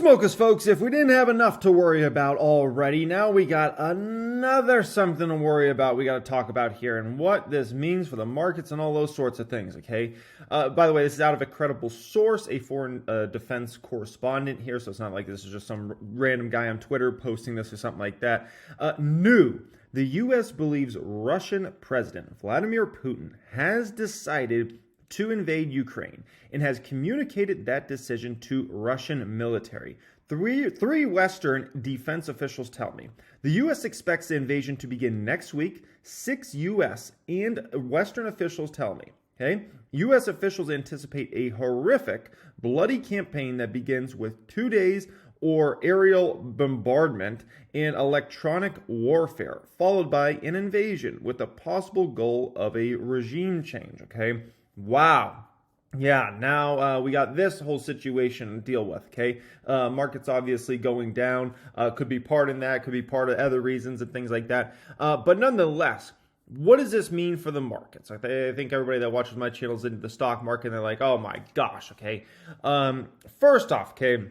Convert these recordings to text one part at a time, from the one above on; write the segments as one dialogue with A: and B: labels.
A: Smokers, folks, if we didn't have enough to worry about already, now we got another something to worry about we got to talk about here and what this means for the markets and all those sorts of things, okay? By the way, this is out of a credible source, a foreign defense correspondent here, so it's not like this is just some random guy on Twitter posting this or something like that. New. The U.S. believes Russian President Vladimir Putin has decided to invade Ukraine and has communicated that decision to Russian military. Three Western defense officials tell me. The U.S. expects the invasion to begin next week. 6 U.S. and Western officials tell me. Okay? U.S. officials anticipate a horrific, bloody campaign that begins with 2 days or aerial bombardment and electronic warfare, followed by an invasion with the possible goal of a regime change, okay? Wow. Yeah, now we got this whole situation to deal with, okay? Markets obviously going down, could be part in that, could be part of other reasons and things like that. But nonetheless, what does this mean for the markets? I think everybody that watches my channel is into the stock market and they're like, oh my gosh, okay? First off, okay,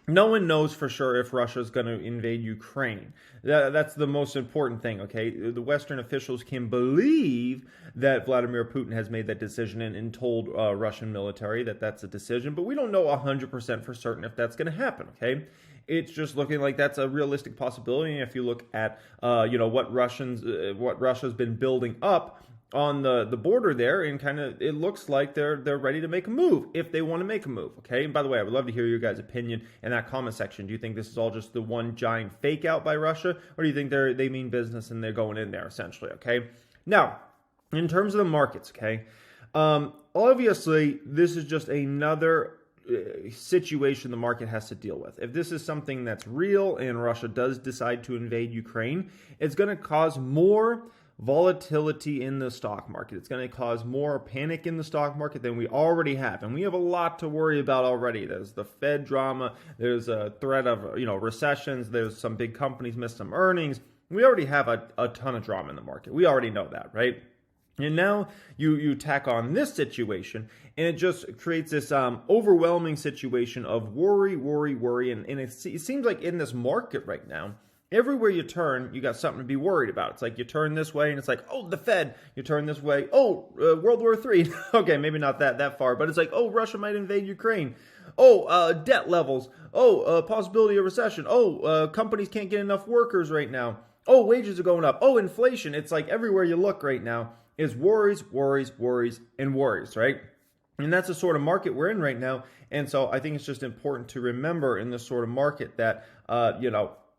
A: no one knows for sure if Russia is going to invade Ukraine. That's the most important thing, okay? The Western officials can believe that Vladimir Putin has made that decision and told Russian military that that's a decision, but we don't know 100% for certain if that's going to happen, okay? It's just looking like that's a realistic possibility. And if you look at, what Russia's been building up on the border there, and kind of it looks like they're ready to make a move if they want to make a move, okay? And by the way, I would love to hear your guys' opinion in that comment section. Do you think this is all just the one giant fake out by Russia, or do you think they mean business and they're going in there essentially, okay? Now, in terms of the markets, okay, obviously this is just another situation the market has to deal with. If this is something that's real and Russia does decide to invade Ukraine, it's going to cause more volatility in the stock market. It's going to cause more panic in the stock market than we already have. And we have a lot to worry about already. There's the Fed drama. There's a threat of, recessions. There's some big companies missed some earnings. We already have a ton of drama in the market. We already know that, right? And now you tack on this situation, and it just creates this overwhelming situation of worry. And it seems like in this market right now, everywhere you turn, you got something to be worried about. It's like you turn this way and it's like, oh, the Fed. You turn this way, oh, World War III. Okay, maybe not that far, but it's like, oh, Russia might invade Ukraine. Oh, debt levels. Oh, possibility of recession. Oh, companies can't get enough workers right now. Oh, wages are going up. Oh, inflation. It's like everywhere you look right now is worries, and worries, right? And that's the sort of market we're in right now. And so I think it's just important to remember in this sort of market that,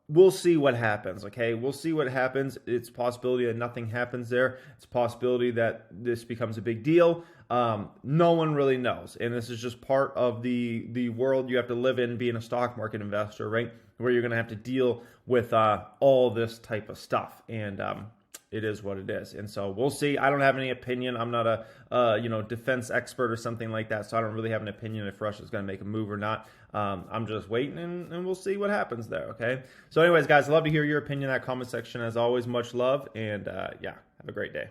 A: we'll see what happens, okay? We'll see what happens. It's a possibility that nothing happens there. It's a possibility that this becomes a big deal. No one really knows. And this is just part of the world you have to live in being a stock market investor, right? Where you're going to have to deal with all this type of stuff. And it is what it is. And so we'll see. I don't have any opinion. I'm not a defense expert or something like that, so I don't really have an opinion if Russia's going to make a move or not. I'm just waiting, and we'll see what happens there, okay? So anyways, guys, I'd love to hear your opinion in that comment section. As always, much love, and have a great day.